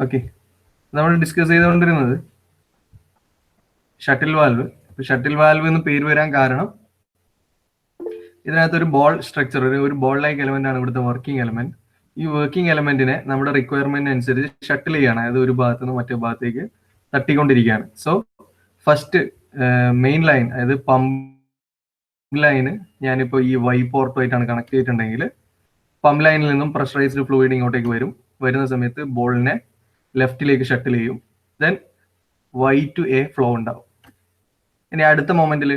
Okay, നമ്മൾ discuss ചെയ്തുകൊണ്ടിരുന്നത് shuttle valve. Shuttle valve എന്ന് പേര് വരാൻ കാരണം ഇതിനകത്ത് ഒരു ബോൾ സ്ട്രക്ചർ, ഒരു ബോൾ ലൈക്ക് എലമെന്റ് ആണ് ഇവിടുത്തെ വർക്കിംഗ് എലമെന്റ്. ഈ വർക്കിംഗ് എലമെന്റിനെ നമ്മുടെ റിക്വയർമെന്റ് അനുസരിച്ച് ഷട്ടിൽ ചെയ്യാണ്, അതായത് ഒരു ഭാഗത്ത് നിന്ന് മറ്റേ ഭാഗത്തേക്ക് തട്ടിക്കൊണ്ടിരിക്കുകയാണ്. സോ ഫസ്റ്റ് മെയിൻ ലൈൻ, അതായത് പമ്പ് ലൈന് ഞാനിപ്പോൾ ഈ വൈ പോർട്ടുമായിട്ടാണ് കണക്ട് ചെയ്തിട്ടുണ്ടെങ്കിൽ പമ്പ് ലൈനിൽ നിന്നും പ്രഷറൈസ്ഡ് ഫ്ലൂയിഡ് ഇങ്ങോട്ടേക്ക് വരുന്ന സമയത്ത് ബോളിനെ ലെഫ്റ്റിലേക്ക് ഷട്ടിൽ ചെയ്യും. Then Y to A flow ഉണ്ടാവും. ഇനി അടുത്ത മൊമെന്റിൽ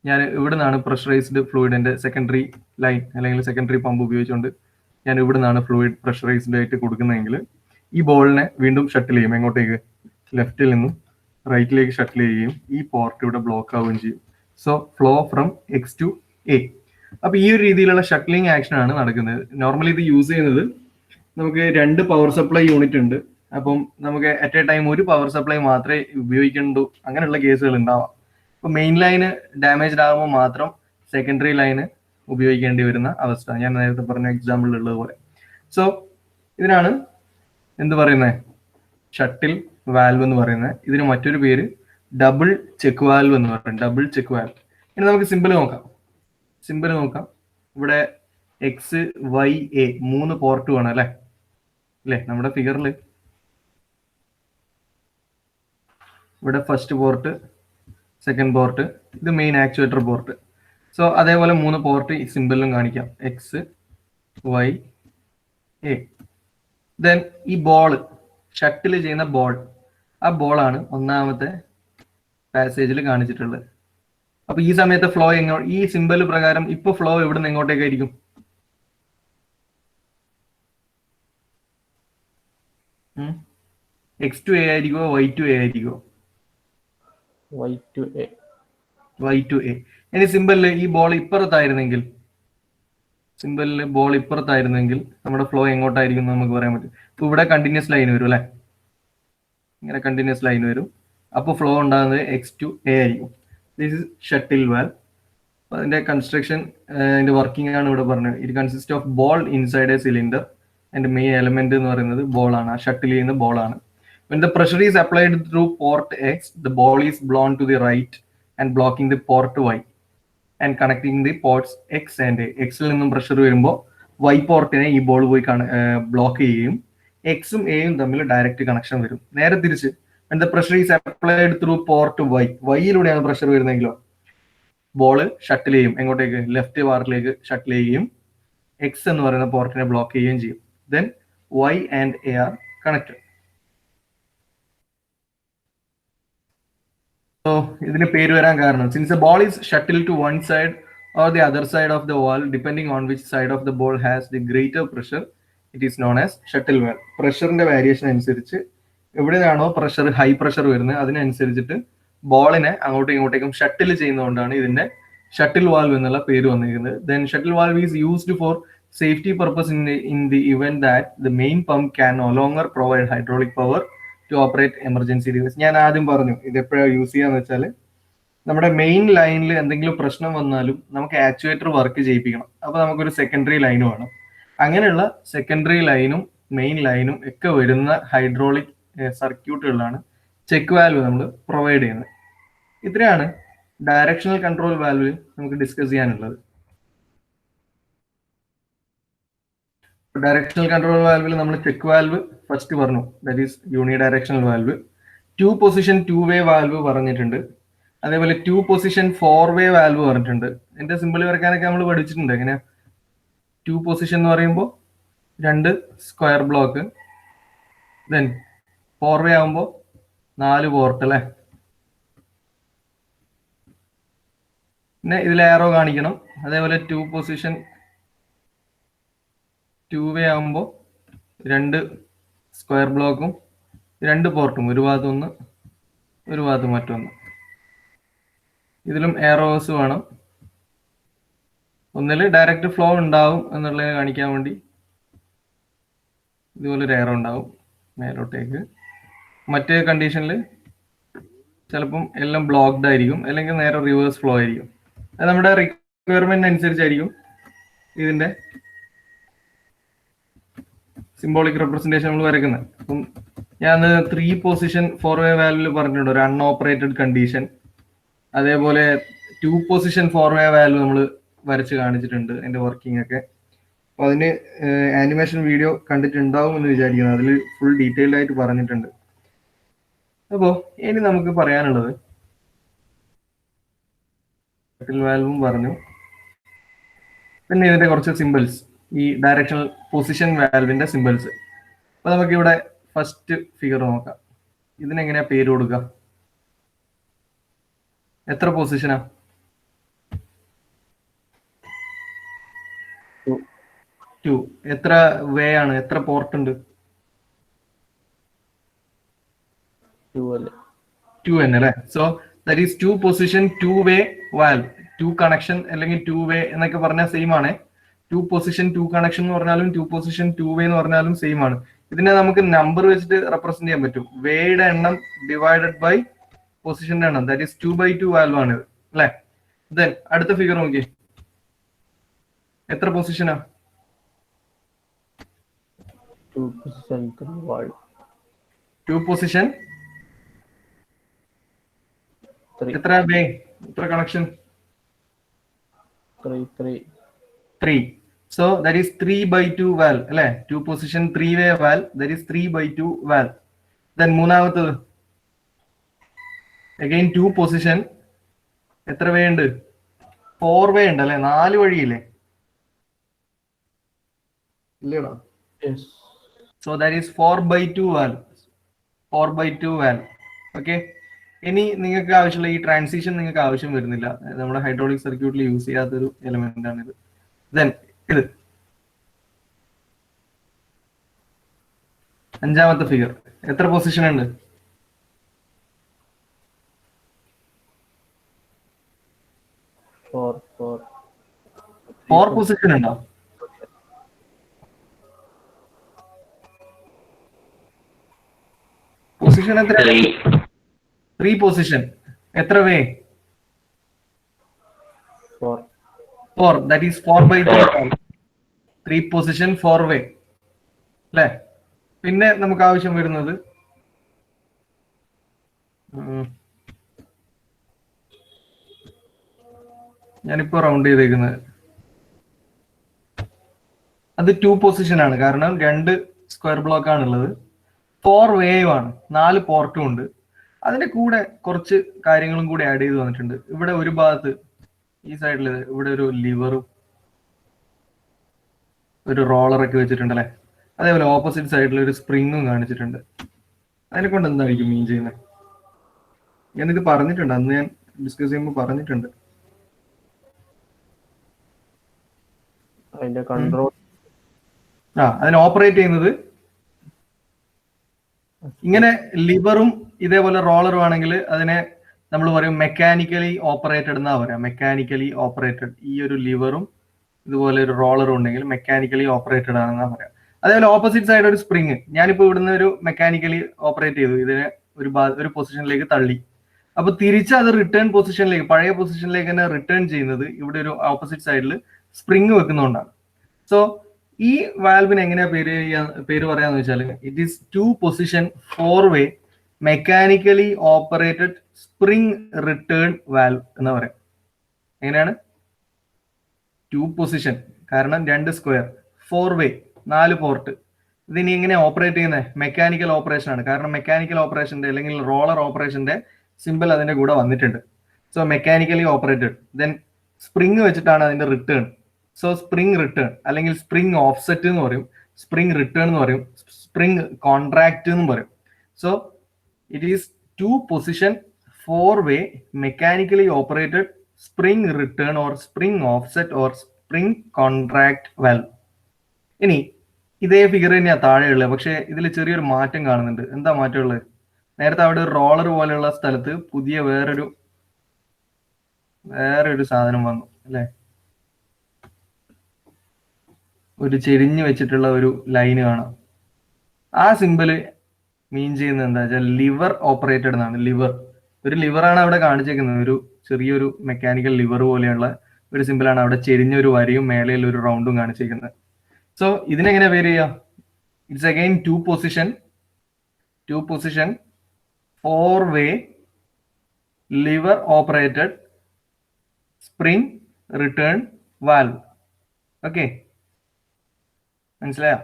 ഞാൻ ഇവിടെ നിന്നാണ് പ്രഷറൈസ്ഡ് ഫ്ലൂയിഡിന്റെ സെക്കൻഡറി ലൈൻ അല്ലെങ്കിൽ സെക്കൻഡറി പമ്പ് ഉപയോഗിച്ചുകൊണ്ട് ഞാൻ ഇവിടെ നിന്നാണ് ഫ്ലൂയിഡ് പ്രഷറൈസ്ഡ് ആയിട്ട് കൊടുക്കുന്നതെങ്കിൽ ഈ ബോളിനെ വീണ്ടും ഷട്ടിൽ ചെയ്യും. എങ്ങോട്ടേക്ക്? ലെഫ്റ്റിൽ നിന്നും റൈറ്റിലേക്ക് ഷട്ടിൽ ചെയ്യുകയും ഈ പോർട്ട് ഇവിടെ ബ്ലോക്ക് ആവുകയും ചെയ്യും. So flow from X to A. അപ്പൊ ഈ ഒരു രീതിയിലുള്ള ഷട്ടിലിംഗ് ആക്ഷൻ ആണ് നടക്കുന്നത്. നോർമലി ഇത് യൂസ് ചെയ്യുന്നത് നമുക്ക് 2 പവർ സപ്ലൈ യൂണിറ്റ് ഉണ്ട്. അപ്പം നമുക്ക് അറ്റ് എ ടൈം ഒരു പവർ സപ്ലൈ മാത്രമേ ഉപയോഗിക്കണ്ടൂ, അങ്ങനെയുള്ള കേസുകൾ ഉണ്ടാവാം. ഇപ്പൊ മെയിൻ ലൈന് ഡാമേജ്ഡ് ആകുമ്പോൾ മാത്രം സെക്കൻഡറി ലൈന് ഉപയോഗിക്കേണ്ടി വരുന്ന അവസ്ഥ, ഞാൻ നേരത്തെ പറഞ്ഞ എക്സാമ്പിളിൽ ഉള്ളതുപോലെ. സോ ഇതിനാണ് എന്ത് പറയുന്നത്? ഷട്ടിൽ വാൽവ് എന്ന് പറയുന്നത്. ഇതിന് മറ്റൊരു പേര് ഡബിൾ ചെക്ക് വാൽവ് എന്ന് പറയുന്നത്. Double check valve. ഇനി നമുക്ക് സിമ്പിൾ നോക്കാം. ഇവിടെ എക്സ് വൈ എ 3 പോർട്ട് വേണം അല്ലേ? നമ്മുടെ ഫിഗറിൽ ഇവിടെ ഫസ്റ്റ് പോർട്ട്, സെക്കൻഡ് പോർട്ട്, ഇത് മെയിൻ ആക്ച്വേറ്റർ പോർട്ട്. സോ അതേപോലെ 3 പോർട്ട് ഈ സിമ്പിളിലും കാണിക്കാം, എക്സ് വൈ എ. ദെൻ ഈ ബോൾ, ഷട്ടിൽ ചെയ്യുന്ന ബോൾ, ആ ബോളാണ് ഒന്നാമത്തെ പാസേജിൽ കാണിച്ചിട്ടുള്ളത്. അപ്പൊ ഈ സമയത്ത് ഫ്ലോ ഈ സിമ്പിൾ പ്രകാരം ഇപ്പൊ ഫ്ലോ എവിടെ നിന്ന് എങ്ങോട്ടേക്കായിരിക്കും? എക്സ് ടു എ ആയിരിക്കുമോ വൈ ടു എ ആയിരിക്കുമോ? Y to A. ഇനി സിമ്പിളില് ഈ ബോൾ ഇപ്പുറത്തായിരുന്നെങ്കിൽ, നമ്മുടെ ഫ്ലോ എങ്ങോട്ടായിരിക്കും നമുക്ക് പറയാൻ പറ്റും. ഇപ്പൊ ഇവിടെ കണ്ടിന്യൂസ് ലൈൻ വരും അല്ലെ? ഇങ്ങനെ കണ്ടിന്യൂസ് ലൈൻ വരും. അപ്പൊ ഫ്ലോ ഉണ്ടാകുന്നത് എക്സ് ടു എ ആയിരിക്കും. This is shuttle valve. അതിന്റെ കൺസ്ട്രക്ഷൻ, അതിന്റെ വർക്കിംഗ് ആണ് ഇവിടെ പറഞ്ഞത്. It consist of ball inside A cylinder. അതിന്റെ മെയിൻ എലമെന്റ് എന്ന് പറയുന്നത് ബോളാണ്, ആ ഷട്ടിൽ ചെയ്യുന്ന ബോളാണ്. When the pressure is applied through port X, the ball is blown to the right and blocking the port Y and connecting the ports X and A. X-ൽ നിന്നും pressure വരുമ്പോൾ Y പോർട്ടിനെ ഈ ball പോയി block ചെയ്യുകയും എക്സും എയും തമ്മിൽ direct connection വരും. നേരെ തിരിച്ച് when the pressure is applied through port Y, വൈയിലൂടെയാണ് പ്രഷർ വരുന്നതെങ്കിലോ ബോള് ഷട്ടിൽ ചെയ്യും. എങ്ങോട്ടേക്ക്? ലെഫ്റ്റ് പാർട്ടിലേക്ക് ഷട്ടിൽ ചെയ്യുകയും എക്സ് എന്ന് പറയുന്ന പോർട്ടിനെ ബ്ലോക്ക് ചെയ്യുകയും ചെയ്യും. Then Y and A are connected. So ഇതിന് പേര് വരാൻ കാരണം, since the ball is shuttled to one side or the other side of the wall, depending on which side of the ball has the greater pressure, it is known as shuttle valve. പ്രഷറിന്റെ variation അനുസരിച്ച് എവിടെയാണോ pressure, high pressure വരുന്നത്, അതിനനുസരിച്ചിട്ട് ബോളിനെ അങ്ങോട്ടും ഇങ്ങോട്ടേക്കും shuttle ചെയ്യുന്നതുകൊണ്ടാണ് ഇതിന്റെ shuttle valve എന്നുള്ള പേര് വന്നിരിക്കുന്നത്. Then shuttle valve is used for safety purpose in the event that the main pump can no longer provide hydraulic power to operate emergency device. ഞാൻ ആദ്യം പറഞ്ഞു ഇത് എപ്പോഴാണ് യൂസ് ചെയ്യാന്ന് വെച്ചാൽ, നമ്മുടെ മെയിൻ ലൈനിൽ എന്തെങ്കിലും പ്രശ്നം വന്നാലും നമുക്ക് ആക്ച്വേറ്റർ വർക്ക് ചെയ്യിപ്പിക്കണം. അപ്പൊ നമുക്കൊരു സെക്കൻഡറി ലൈൻ വേണം. അങ്ങനെയുള്ള സെക്കൻഡറി ലൈനും മെയിൻ ലൈനും ഒക്കെ വരുന്ന ഹൈഡ്രോളിക് സർക്യൂട്ടുകളിലാണ് ചെക്ക് വാൽവ് നമ്മൾ പ്രൊവൈഡ് ചെയ്യുന്നത്. ഇത്രയാണ് ഡയറക്ഷണൽ കൺട്രോൾ വാൽവ് നമുക്ക് ഡിസ്കസ് ചെയ്യാനുള്ളത്. ഡയറക്ഷണൽ കൺട്രോൾ വാൽവിൽ നമ്മൾ ചെക്ക് വാൽവ് ഫസ്റ്റ് പറഞ്ഞു, that is uni directional valve. 2 position 2 way valve പറഞ്ഞിട്ടുണ്ട്. അതേപോലെ 2 പൊസിഷൻ 4 വേ വാൽവ് പറഞ്ഞിട്ടുണ്ട്. എന്റെ സിമ്പിൾ വരയ്ക്കാനൊക്കെ നമ്മൾ പഠിച്ചിട്ടുണ്ട്. എങ്ങനെയാ 2 പൊസിഷൻ എന്ന് പറയുമ്പോൾ 2 സ്ക്വയർ ബ്ലോക്ക്, ദെൻ 4 വേ ആകുമ്പോൾ 4 പോർട്ട് അല്ലെ? പിന്നെ ഇതിൽ ആരോ കാണിക്കണം. അതേപോലെ 2 പൊസിഷൻ 2 വേ ആകുമ്പോൾ 2 സ്ക്വയർ ബ്ലോക്കും 2 പോർട്ടും, ഒരു ഭാഗത്ത് ഒന്ന് ഒരു ഭാഗത്ത് മറ്റൊന്ന്. ഇതിലും എയറോസ് വേണം. ഒന്നിൽ ഡയറക്റ്റ് ഫ്ലോ ഉണ്ടാവും എന്നുള്ളത് കാണിക്കാൻ വേണ്ടി ഇതുപോലെ ഒരു എയറോ ഉണ്ടാവും മേലോട്ടേക്ക്. മറ്റേ കണ്ടീഷനിൽ ചിലപ്പം എല്ലാം ബ്ലോക്ക്ഡ് ആയിരിക്കും, അല്ലെങ്കിൽ നേരെ റിവേഴ്സ് ഫ്ലോ ആയിരിക്കും. അത് നമ്മുടെ റിക്വയർമെന്റ് അനുസരിച്ചായിരിക്കും ഇതിന്റെ സിംബോളിക് റെപ്രസെന്റേഷൻ നമ്മൾ വരയ്ക്കുന്നത്. അപ്പം ഞാൻ 3 പൊസിഷൻ 4-വേ വാൽവിൽ പറഞ്ഞിട്ടുണ്ട് ഒരു അൺഓപ്പറേറ്റഡ് കണ്ടീഷൻ. അതേപോലെ 2 പൊസിഷൻ 4-വേ വാൽവ് നമ്മൾ വരച്ച് കാണിച്ചിട്ടുണ്ട് അതിന്റെ വർക്കിംഗ് ഒക്കെ. അപ്പൊ അതിന് ആനിമേഷൻ വീഡിയോ കണ്ടിട്ടുണ്ടാവും എന്ന് വിചാരിക്കുന്നു. അതിൽ ഫുൾ ഡീറ്റെയിൽഡ് ആയിട്ട് പറഞ്ഞിട്ടുണ്ട്. അപ്പോ ഇനി നമുക്ക് പറയാനുള്ളത് വാൽവും പറഞ്ഞു, പിന്നെ ഇതിന്റെ കുറച്ച് സിമ്പിൾസ്, ഈ ഡയറക്ഷണൽ പൊസിഷൻ വാൽവിന്റെ സിമ്പിൾസ്. അപ്പൊ നമുക്ക് ഇവിടെ ഫസ്റ്റ് ഫിഗർ നോക്കാം. ഇതിനെങ്ങനെയാ പേര് കൊടുക്കുക? എത്ര പൊസിഷനാ? 2. എത്ര വേ ആണ്? എത്ര പോർട്ട് ഉണ്ട്? 2 തന്നെ അല്ലേ? So that is 2 position two way valve. 2 connection അല്ലെങ്കിൽ 2-വേ എന്നൊക്കെ പറഞ്ഞാൽ സെയിം ആണ്. 2 പൊസിഷൻ 2 കണക്ഷൻ എന്ന് പറഞ്ഞാലും 2 പൊസിഷൻ 2-വേ എന്ന് പറഞ്ഞാലും സെയിം ആണ്. ഇതിനെ നമുക്ക് നമ്പർ വെച്ചിട്ട് റെപ്രസെന്റ് ചെയ്യാൻ പറ്റും. വേയുടെ എണ്ണം ഡിവൈഡഡ് ബൈ പൊസിഷന്റെ എണ്ണം. ദാറ്റ് ഈസ് 2/2 വാൽവ് ആണ് ഇത് അല്ലെ? ദെൻ അടുത്ത ഫിഗർ നോക്കി, എത്ര പൊസിഷനാ? 2 പൊസിഷൻ 3 വാൽവ്. 2 പൊസിഷൻ എത്ര വേ? എത്ര connection? 3. So that is 3/2 valve അല്ലെ? 2 പൊസിഷൻ 3-വേ valve, that is 3/2 valve. Then മൂന്നാമത്തത് again 2 പൊസിഷൻ എത്ര വേ ഉണ്ട്? 4-വേ ഉണ്ട് അല്ലെ? 4 വഴിയില്ലേ? ഇല്ലടാ. So that is 4/2 valve. 4/2 valve. Okay. ഇനി നിങ്ങൾക്ക് ആവശ്യമുള്ള ഈ ട്രാൻസിഷൻ നിങ്ങൾക്ക് ആവശ്യം വരുന്നില്ല. നമ്മുടെ ഹൈഡ്രോളിക് സർക്യൂട്ടിൽ യൂസ് ചെയ്യാത്തൊരു എലമെന്റ് ആണ് ഇത്. ദെൻ ഇത് അഞ്ചാമത്തെ ഫിഗർ, എത്ര പൊസിഷൻ ഉണ്ട്? 4 പൊസിഷൻ ഉണ്ടോ? പൊസിഷൻ എത്ര? 3 പൊസിഷൻ. എത്ര വേ? 4. That is 4/3. 3 പൊസിഷൻ 4-വേ അല്ലെ? പിന്നെ നമുക്ക് ആവശ്യം വരുന്നത് ഞാനിപ്പോ റൗണ്ട് ചെയ്തേക്കുന്നത് അത് 2 പൊസിഷൻ ആണ്. കാരണം 2 സ്ക്വയർ ബ്ലോക്ക് ആണുള്ളത്. 4-വേ ആണ്, 4 പോർട്ടും ഉണ്ട്. അതിന്റെ കൂടെ കുറച്ച് കാര്യങ്ങളും കൂടി ആഡ് ചെയ്ത് വന്നിട്ടുണ്ട്. ഇവിടെ ഒരു ഭാഗത്ത് ഈ സൈഡിൽ ഇവിടെ ഒരു ലിവറും ഒരു റോളറൊക്കെ വെച്ചിട്ടുണ്ട് അല്ലെ? അതേപോലെ ഓപ്പോസിറ്റ് സൈഡിൽ ഒരു സ്പ്രിങ്ങും കാണിച്ചിട്ടുണ്ട്. അതിനെ കൊണ്ട് എന്തായിരിക്കും മീൻ ചെയ്യുന്നത്? ഞാനിത് പറഞ്ഞിട്ടുണ്ട്, അന്ന് ഞാൻ ഡിസ്കസ് ചെയ്യുമ്പോൾ പറഞ്ഞിട്ടുണ്ട്. അതിന്റെ കൺട്രോൾ അതിനെ ഓപ്പറേറ്റ് ചെയ്യുന്നത് ഇങ്ങനെ ലിവറും ഇതേപോലെ റോളറും ആണെങ്കിൽ അതിനെ നമ്മൾ പറയും മെക്കാനിക്കലി ഓപ്പറേറ്റഡ് എന്നാ പറയാം. Mechanically operated. ഈ ഒരു ലിവറും ഇതുപോലെ ഒരു റോളറും ഉണ്ടെങ്കിൽ മെക്കാനിക്കലി ഓപ്പറേറ്റഡ് ആണെന്നാ പറയാം. അതേപോലെ ഓപ്പോസിറ്റ് സൈഡ് ഒരു സ്പ്രിങ്, ഞാനിപ്പോ ഇവിടുന്ന് ഒരു മെക്കാനിക്കലി ഓപ്പറേറ്റ് ചെയ്തു, ഇതിനെ ഒരു പൊസിഷനിലേക്ക് തള്ളി. അപ്പൊ തിരിച്ച് അത് റിട്ടേൺ പൊസിഷനിലേക്ക്, പഴയ പൊസിഷനിലേക്ക് തന്നെ റിട്ടേൺ ചെയ്യുന്നത് ഇവിടെ ഒരു ഓപ്പോസിറ്റ് സൈഡിൽ സ്പ്രിങ് വെക്കുന്നതുകൊണ്ടാണ്. സോ ഈ വാൽവിന് എങ്ങനെയാ പേര് പറയാന്ന് വെച്ചാൽ ഇറ്റ് ഈസ് 2 പൊസിഷൻ 4-വേ mechanically operated spring return valve എന്ന് പറയാം. എങ്ങനെയാണ്? 2 പൊസിഷൻ, കാരണം 2 സ്ക്വയർ, 4-വേ 4 പോർട്ട്. ഇതിനി എങ്ങനെ ഓപ്പറേറ്റ് ചെയ്യുന്നത്? മെക്കാനിക്കൽ ഓപ്പറേഷൻ ആണ്. കാരണം മെക്കാനിക്കൽ ഓപ്പറേഷന്റെ അല്ലെങ്കിൽ റോളർ ഓപ്പറേഷന്റെ സിമ്പിൾ അതിന്റെ കൂടെ വന്നിട്ടുണ്ട്. So mechanically operated. Then spring വെച്ചിട്ടാണ് അതിന്റെ റിട്ടേൺ. സോ സ്പ്രിങ് റിട്ടേൺ അല്ലെങ്കിൽ സ്പ്രിങ് ഓഫ്സെറ്റ് എന്ന് പറയും, സ്പ്രിങ് റിട്ടേൺ എന്ന് പറയും, സ്പ്രിങ് കോൺട്രാക്ട് എന്ന് പറയും. സോ ഇറ്റ് ഈസ് 2 പൊസിഷൻ 4-വേ mechanically operated spring return or spring offset or spring contract valve. ഇനി ഇതേ ഫിഗർ തന്നെയാ താഴെയുള്ളത്, പക്ഷെ ഇതിൽ ചെറിയൊരു മാറ്റം കാണുന്നുണ്ട്. എന്താ മാറ്റമുള്ളത്? നേരത്തെ അവിടെ ഒരു റോളർ പോലെയുള്ള സ്ഥലത്ത് പുതിയ വേറൊരു സാധനം വന്നു അല്ലെ? ഒരു ചെരിഞ്ഞു വെച്ചിട്ടുള്ള ഒരു ലൈന് കാണാം. ആ സിമ്പിള് മീൻ ചെയ്യുന്നത് എന്താ വെച്ചാൽ ലിവർ ഓപ്പറേറ്റഡ് എന്നാണ്. ഒരു ലിവറാണ് അവിടെ കാണിച്ചേക്കുന്നത്. ഒരു ചെറിയൊരു മെക്കാനിക്കൽ ലിവർ പോലെയുള്ള ഒരു സിമ്പിളാണ് അവിടെ ചെരിഞ്ഞൊരു വരയും മേലെയുള്ള ഒരു റൗണ്ടും കാണിച്ചേക്കുന്നത്. സോ ഇതിനെങ്ങനെ പേര് ചെയ്യാം? It's again two position 4-way lever operated spring return valve. Okay, മനസ്സിലായോ?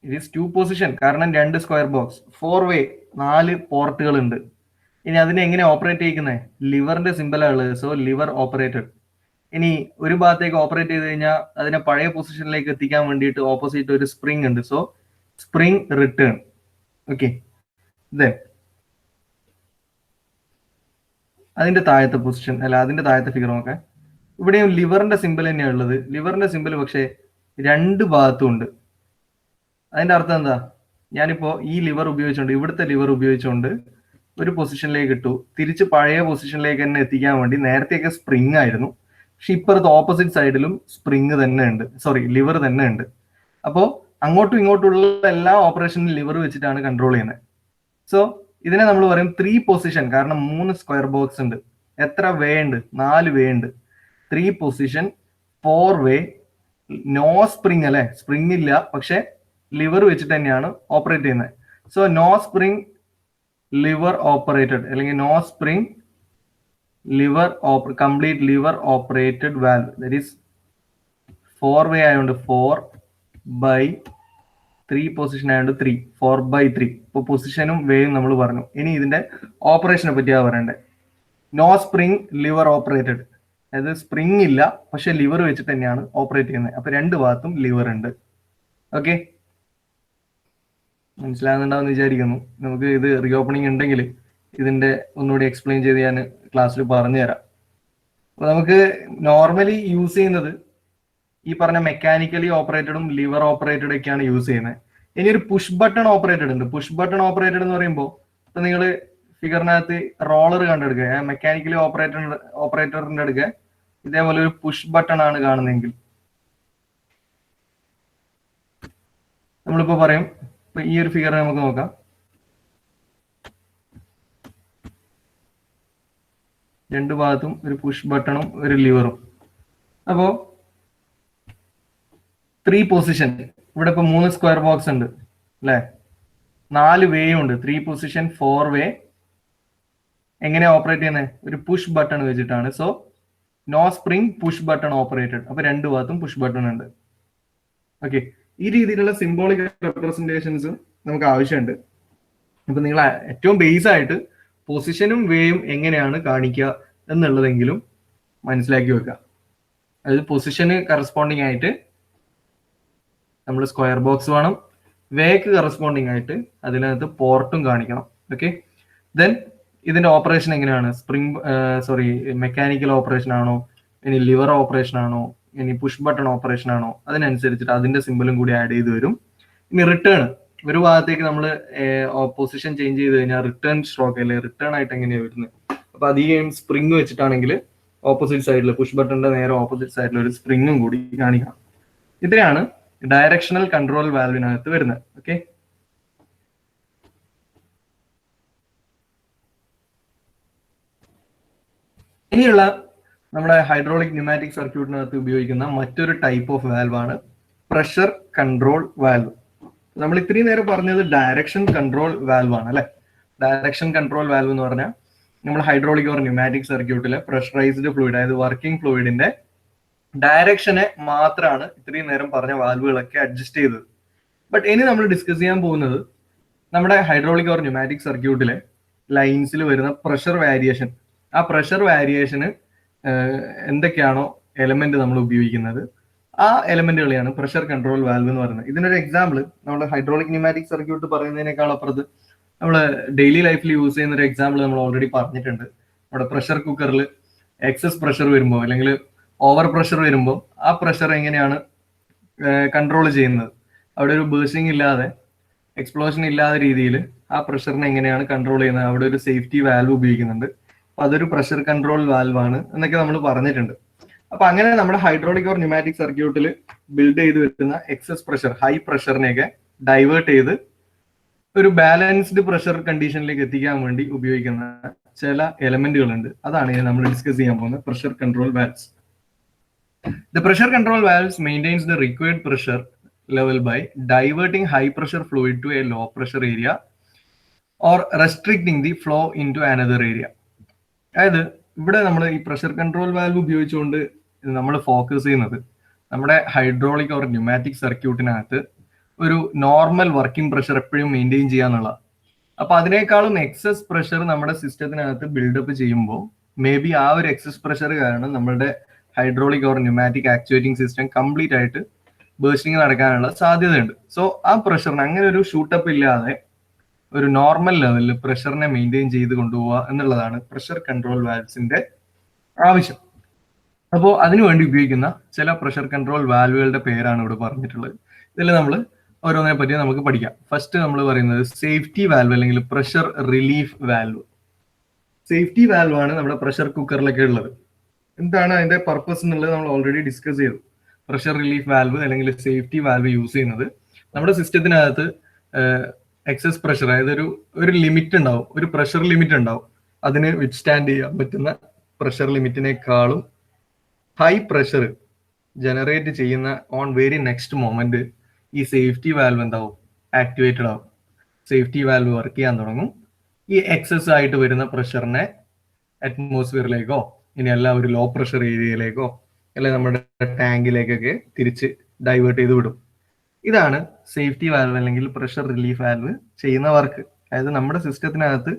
ഇറ്റ് ഈസ് ടു പൊസിഷൻ, കാരണം 2 സ്ക്വയർ ബോക്സ്, 4-way 4 പോർട്ടുകൾ ഉണ്ട്. ഇനി അതിനെ എങ്ങനെ ഓപ്പറേറ്റ് ചെയ്യിക്കുന്നത്? ലിവറിന്റെ സിമ്പലാണ് ഉള്ളത്, സോ ലിവർ ഓപ്പറേറ്റഡ്. ഇനി ഒരു ഭാഗത്തേക്ക് ഓപ്പറേറ്റ് ചെയ്ത് കഴിഞ്ഞാൽ അതിനെ പഴയ പൊസിഷനിലേക്ക് എത്തിക്കാൻ വേണ്ടിയിട്ട് ഓപ്പോസിറ്റ് ഒരു സ്പ്രിംഗ് ഉണ്ട്, സോ സ്പ്രിംഗ് റിട്ടേൺ. ഓക്കെ, അതിന്റെ താഴത്തെ പൊസിഷൻ അല്ല, അതിന്റെ താഴത്തെ ഫിഗർ നോക്കാം. ഇവിടെയും ലിവറിന്റെ സിമ്പിൾ തന്നെയാണ് ഉള്ളത്. ലിവറിന്റെ സിമ്പിൾ പക്ഷേ 2 ഭാഗത്തും ഉണ്ട്. അതിന്റെ അർത്ഥം എന്താ? ഞാനിപ്പോ ഈ ലിവർ ഉപയോഗിച്ചുകൊണ്ട്, ഇവിടുത്തെ ലിവർ ഉപയോഗിച്ചുകൊണ്ട് ഒരു പൊസിഷനിലേക്ക് ഇട്ടു, തിരിച്ച് പഴയ പൊസിഷനിലേക്ക് തന്നെ എത്തിക്കാൻ വേണ്ടി നേരത്തെയൊക്കെ സ്പ്രിംഗ് ആയിരുന്നു, പക്ഷെ ഇപ്പുറത്ത് ഓപ്പോസിറ്റ് സൈഡിലും സ്പ്രിംഗ് തന്നെ ഉണ്ട്, ലിവർ തന്നെ ഉണ്ട്. അപ്പോൾ അങ്ങോട്ടും ഇങ്ങോട്ടുള്ള എല്ലാ ഓപ്പറേഷനും ലിവർ വെച്ചിട്ടാണ് കൺട്രോൾ ചെയ്യുന്നത്. സോ ഇതിനെ നമ്മൾ പറയും 3 പൊസിഷൻ, കാരണം 3 സ്ക്വയർ ബോക്സ് ഉണ്ട്. എത്ര വേ ഉണ്ട്? 4 വേ ഉണ്ട്. 3 പൊസിഷൻ 4-way നോ സ്പ്രിംഗ് അല്ലെ, സ്പ്രിംഗ് ഇല്ല, പക്ഷെ ലിവർ വെച്ചിട്ട് തന്നെയാണ് ഓപ്പറേറ്റ് ചെയ്യുന്നത്. So no spring lever operated, അല്ലെങ്കിൽ no spring lever complete lever operated valve. That is 4-way ആയതുകൊണ്ട് 4/3 പൊസിഷൻ ആയതുകൊണ്ട് 3, 4/3. ഇപ്പൊ പൊസിഷനും വേയും നമ്മൾ പറഞ്ഞു. ഇനി ഇതിന്റെ ഓപ്പറേഷനെ പറ്റിയാണ് പറയണ്ടത്. നോ സ്പ്രിംഗ് ലിവർ ഓപ്പറേറ്റഡ്, അതായത് സ്പ്രിംഗ് ഇല്ല, പക്ഷെ ലിവർ വെച്ചിട്ട് തന്നെയാണ് ഓപ്പറേറ്റ് ചെയ്യുന്നത്. അപ്പൊ 2 ഭാഗത്തും ലിവർ ഉണ്ട്. ഓക്കെ, മനസ്സിലാകുന്നുണ്ടാവുമെന്ന് വിചാരിക്കുന്നു. നമുക്ക് ഇത് റീഓപ്പണിംഗ് ഉണ്ടെങ്കിൽ ഇതിന്റെ ഒന്നുകൂടി എക്സ്പ്ലെയിൻ ചെയ്ത് ഞാൻ ക്ലാസ്സിൽ പറഞ്ഞു തരാം. അപ്പൊ നമുക്ക് നോർമലി യൂസ് ചെയ്യുന്നത് ഈ പറഞ്ഞ മെക്കാനിക്കലി ഓപ്പറേറ്റഡും ലിവർ ഓപ്പറേറ്റഡ് ഒക്കെയാണ് യൂസ് ചെയ്യുന്നത്. ഇനി ഒരു പുഷ് ബട്ടൺ ഓപ്പറേറ്റഡ് ഉണ്ട്. പുഷ് ബട്ടൺ ഓപ്പറേറ്റഡ് എന്ന് പറയുമ്പോൾ ഇപ്പൊ നിങ്ങൾ ഫിഗറിനകത്ത് റോളർ കണ്ടെടുക്കുക, മെക്കാനിക്കലി ഓപ്പറേറ്ററിന്റെ അടുക്ക ഇതേപോലെ ഒരു പുഷ് ബട്ടൺ ആണ് കാണുന്നതെങ്കിൽ നമ്മളിപ്പോ പറയും, ഇപ്പൊ ഈ ഒരു ഫിഗർ നമുക്ക് നോക്കാം. 2 ഭാഗത്തും ഒരു പുഷ് ബട്ടണും ഒരു ലിവറും. അപ്പോ 3 പൊസിഷൻ, ഇവിടെ ഇപ്പൊ 3 സ്ക്വയർ ബോക്സ് ഉണ്ട് അല്ലെ, 4 വേയും ഉണ്ട്. 3 പൊസിഷൻ 4-way എങ്ങനെ ഓപ്പറേറ്റ് ചെയ്യുന്നത്? ഒരു പുഷ് ബട്ടൺ വെച്ചിട്ടാണ്. So no spring push button operated. അപ്പൊ 2 ഭാഗത്തും പുഷ് ബട്ടൺ ഉണ്ട്. ഓക്കെ, ഈ രീതിയിലുള്ള സിംബോളിക് റെപ്രസെന്റേഷൻസ് നമുക്ക് ആവശ്യമുണ്ട്. അപ്പൊ നിങ്ങൾ ഏറ്റവും ബേസ് ആയിട്ട് പൊസിഷനും വേയും എങ്ങനെയാണ് കാണിക്കുക എന്നുള്ളതെങ്കിലും മനസ്സിലാക്കി വെക്കുക. അതായത് പൊസിഷന് കറസ്പോണ്ടിങ് ആയിട്ട് നമ്മൾ സ്ക്വയർ ബോക്സ് വേണം, വേക്ക് കറസ്പോണ്ടിങ് ആയിട്ട് അതിനകത്ത് പോർട്ടും കാണിക്കണം. ഓക്കെ, ദെൻ ഇതിന്റെ ഓപ്പറേഷൻ എങ്ങനെയാണ്? മെക്കാനിക്കൽ ഓപ്പറേഷൻ ആണോ, ഇനി ലിവർ ഓപ്പറേഷൻ ആണോ, ഇനി പുഷ് ബട്ടൺ ഓപ്പറേഷൻ ആണോ, അതിനനുസരിച്ചിട്ട് അതിന്റെ സിമ്പിളും കൂടി ആഡ് ചെയ്ത് വരും. ഇനി റിട്ടേൺ, ഒരു ഭാഗത്തേക്ക് നമ്മൾ പൊസിഷൻ ചേഞ്ച് ചെയ്ത് കഴിഞ്ഞാൽ റിട്ടേൺ സ്ട്രോക്ക് അല്ലെ, റിട്ടേൺ ആയിട്ട് എങ്ങനെയാണ് വരുന്നത്? അപ്പൊ അധികം സ്പ്രിംഗ് വെച്ചിട്ടാണെങ്കിൽ ഓപ്പോസിറ്റ് സൈഡിൽ, പുഷ് ബട്ടണിന്റെ നേരെ ഓപ്പോസിറ്റ് സൈഡിൽ ഒരു സ്പ്രിംഗും കൂടി കാണിക്കണം. ഇതിനാണ് ഡയറക്ഷണൽ കൺട്രോൾ വാൽവിനകത്ത് വരുന്നത്. ഓക്കെ, ഇനിയുള്ള നമ്മുടെ ഹൈഡ്രോളിക് ന്യൂമാറ്റിക് സർക്യൂട്ടിനകത്ത് ഉപയോഗിക്കുന്ന മറ്റൊരു ടൈപ്പ് ഓഫ് വാൽവ് ആണ് പ്രഷർ കൺട്രോൾ വാൽവ്. നമ്മൾ ഇത്രയും നേരം പറഞ്ഞത് ഡയറക്ഷൻ കൺട്രോൾ വാൽവ് ആണ് അല്ലെ. ഡയറക്ഷൻ കൺട്രോൾ വാൽവ് എന്ന് പറഞ്ഞാൽ നമ്മൾ ഹൈഡ്രോളിക് ഓർ ന്യൂമാറ്റിക് സർക്യൂട്ടിലെ പ്രഷറൈസ്ഡ് ഫ്ലൂയിഡ്, അതായത് വർക്കിംഗ് ഫ്ലൂയിഡിന്റെ ഡയറക്ഷനെ മാത്രമാണ് ഇത്രയും നേരം പറഞ്ഞ വാൽവുകളൊക്കെ അഡ്ജസ്റ്റ് ചെയ്തത്. ബട്ട് ഇനി നമ്മൾ ഡിസ്കസ് ചെയ്യാൻ പോകുന്നത് നമ്മുടെ ഹൈഡ്രോളിക് ഓർ ന്യൂമാറ്റിക് സർക്യൂട്ടിലെ ലൈൻസിൽ വരുന്ന പ്രഷർ വേരിയേഷൻ. ആ പ്രഷർ വേരിയേഷന് എന്തൊക്കെയാണോ എലമെന്റ് നമ്മൾ ഉപയോഗിക്കുന്നത്, ആ എലമെന്റുകളെയാണ് പ്രഷർ കൺട്രോൾ വാൽവ് എന്ന് പറയുന്നത്. ഇതിനൊരു എക്സാമ്പിൾ നമ്മുടെ ഹൈഡ്രോളിക് ന്യൂമാറ്റിക് സർക്യൂട്ട് പറയുന്നതിനേക്കാൾ അപ്പുറത്ത് നമ്മൾ ഡെയിലി ലൈഫിൽ യൂസ് ചെയ്യുന്ന ഒരു എക്സാമ്പിൾ നമ്മൾ ഓൾറെഡി പറഞ്ഞിട്ടുണ്ട്. നമ്മുടെ പ്രഷർ കുക്കറിൽ എക്സസ് പ്രഷർ വരുമ്പോൾ അല്ലെങ്കിൽ ഓവർ പ്രഷർ വരുമ്പോൾ ആ പ്രഷർ എങ്ങനെയാണ് കൺട്രോൾ ചെയ്യുന്നത്, അവിടെ ഒരു ബേഴ്സിങ് ഇല്ലാതെ, എക്സ്പ്ലോഷൻ ഇല്ലാത്ത രീതിയിൽ ആ പ്രഷറിനെ എങ്ങനെയാണ് കൺട്രോൾ ചെയ്യുന്നത്, അവിടെ ഒരു സേഫ്റ്റി വാൽവ് ഉപയോഗിക്കുന്നുണ്ട്. അപ്പൊ അതൊരു പ്രഷർ കൺട്രോൾ വാൽവ് ആണ് എന്നൊക്കെ നമ്മൾ പറഞ്ഞിട്ടുണ്ട്. അപ്പൊ അങ്ങനെ നമ്മുടെ ഹൈഡ്രോളിക് ഓർ ന്യൂമാറ്റിക് സർക്യൂട്ടിൽ ബിൽഡ് ചെയ്ത് വരുന്ന എക്സസ് പ്രഷർ, ഹൈ പ്രഷറിനെയൊക്കെ ഡൈവേർട്ട് ചെയ്ത് ഒരു ബാലൻസ്ഡ് പ്രഷർ കണ്ടീഷനിലേക്ക് എത്തിക്കാൻ വേണ്ടി ഉപയോഗിക്കുന്ന ചില എലമെന്റുകൾ ഉണ്ട്. അതാണ് നമ്മൾ ഡിസ്കസ് ചെയ്യാൻ പോകുന്നത് pressure control valves. The pressure control valves maintains the required pressure level by diverting high pressure fluid to a low pressure area or restricting the flow into another area. അതായത് ഇവിടെ നമ്മൾ ഈ പ്രഷർ കൺട്രോൾ വാൽവ് ഉപയോഗിച്ചുകൊണ്ട് നമ്മൾ focus ചെയ്യുന്നത് നമ്മുടെ hydraulic or pneumatic സർക്യൂട്ടിനകത്ത് ഒരു normal working pressure എപ്പോഴും മെയിൻറ്റെയിൻ ചെയ്യാന്നുള്ള. അപ്പൊ അതിനേക്കാളും എക്സസ് പ്രഷർ നമ്മുടെ സിസ്റ്റത്തിനകത്ത് ബിൽഡപ്പ് ചെയ്യുമ്പോൾ മേ ബി ആ ഒരു എക്സസ് പ്രഷർ കാരണം നമ്മുടെ hydraulic or pneumatic actuating system complete ആയിട്ട് ബേസ്റ്റിംഗ് നടക്കാനുള്ള സാധ്യതയുണ്ട്. സോ ആ പ്രഷറിന് അങ്ങനെ ഒരു ഷൂട്ടപ്പ് ഇല്ലാതെ ഒരു നോർമൽ ലെവലിൽ പ്രഷറിനെ മെയിൻറ്റെയിൻ ചെയ്ത് കൊണ്ടുപോവുക എന്നുള്ളതാണ് പ്രഷർ കൺട്രോൾ വാൽവ്സിന്റെ ആവശ്യം. അപ്പോൾ അതിനുവേണ്ടി ഉപയോഗിക്കുന്ന ചില പ്രഷർ കൺട്രോൾ വാൽവുകളുടെ പേരാണ് ഇവിടെ പറഞ്ഞിട്ടുള്ളത്. ഇതിൽ നമ്മൾ ഓരോന്നിനെ പറ്റി നമുക്ക് പഠിക്കാം. ഫസ്റ്റ് നമ്മൾ പറയുന്നത് സേഫ്റ്റി വാൽവ് അല്ലെങ്കിൽ pressure relief valve. Safety valve ആണ് നമ്മുടെ പ്രഷർ കുക്കറിലൊക്കെ ഉള്ളത്. എന്താണ് അതിന്റെ പർപ്പസ് എന്നുള്ളത് നമ്മൾ ഓൾറെഡി ഡിസ്കസ് ചെയ്തു. പ്രഷർ റിലീഫ് വാൽവ് അല്ലെങ്കിൽ സേഫ്റ്റി വാൽവ് യൂസ് ചെയ്യുന്നത് നമ്മുടെ സിസ്റ്റത്തിനകത്ത് എക്സസ് പ്രഷർ, അതായത് ഒരു ലിമിറ്റ് ഉണ്ടാവും, ഒരു പ്രഷർ ലിമിറ്റ് ഉണ്ടാവും. അതിന് വിത്ത്സ്റ്റാൻഡ് ചെയ്യാൻ പറ്റുന്ന പ്രഷർ ലിമിറ്റിനേക്കാളും ഹൈ പ്രഷർ ജനറേറ്റ് ചെയ്യുന്ന ഓൺ വെരി നെക്സ്റ്റ് മൊമെന്റ് ഈ സേഫ്റ്റി വാൽവ് എന്താവും, ആക്ടിവേറ്റഡ് ആവും. സേഫ്റ്റി വാൽവ് വർക്ക് ചെയ്യാൻ തുടങ്ങും. ഈ എക്സസ് ആയിട്ട് വരുന്ന പ്രഷറിനെ അറ്റ്മോസ്ഫിയറിലേക്കോ ഇനിയല്ല ഒരു ലോ പ്രഷർ ഏരിയയിലേക്കോ അല്ലെ നമ്മുടെ ടാങ്കിലേക്കൊക്കെ തിരിച്ച് ഡൈവേർട്ട് ചെയ്ത് വിടും. ഇതാണ് സേഫ്റ്റി വാൽവ് അല്ലെങ്കിൽ പ്രഷർ റിലീഫ് വാൽവ് ചെയ്യുന്ന വർക്ക്. അതായത് നമ്മുടെ സിസ്റ്റത്തിനകത്ത്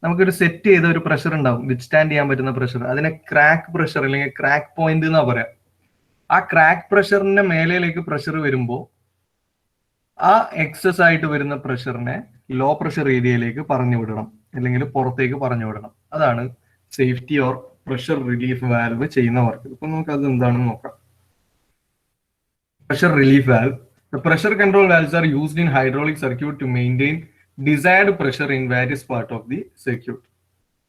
നമുക്കൊരു സെറ്റ് ചെയ്ത ഒരു പ്രഷർ ഉണ്ടാവും, വിത്ത്സ്റ്റാൻഡ് ചെയ്യാൻ പറ്റുന്ന പ്രഷർ. അതിനെ ക്രാക്ക് പ്രഷർ അല്ലെങ്കിൽ ക്രാക്ക് പോയിന്റ് എന്നാ പറയാം. ആ ക്രാക്ക് പ്രഷറിന്റെ മേലേക്ക് പ്രഷർ വരുമ്പോൾ ആ എക്സസ് ആയിട്ട് വരുന്ന പ്രഷറിനെ ലോ പ്രഷർ ഏരിയയിലേക്ക് പറഞ്ഞു വിടണം അല്ലെങ്കിൽ പുറത്തേക്ക് പറഞ്ഞു വിടണം. അതാണ് safety or pressure relief valve ചെയ്യുന്ന വർക്ക്. ഇപ്പൊ നമുക്ക് അത് എന്താണെന്ന് നോക്കാം. Pressure relief valve. The pressure control valves are used in hydraulic circuit to maintain desired pressure in various part of the circuit.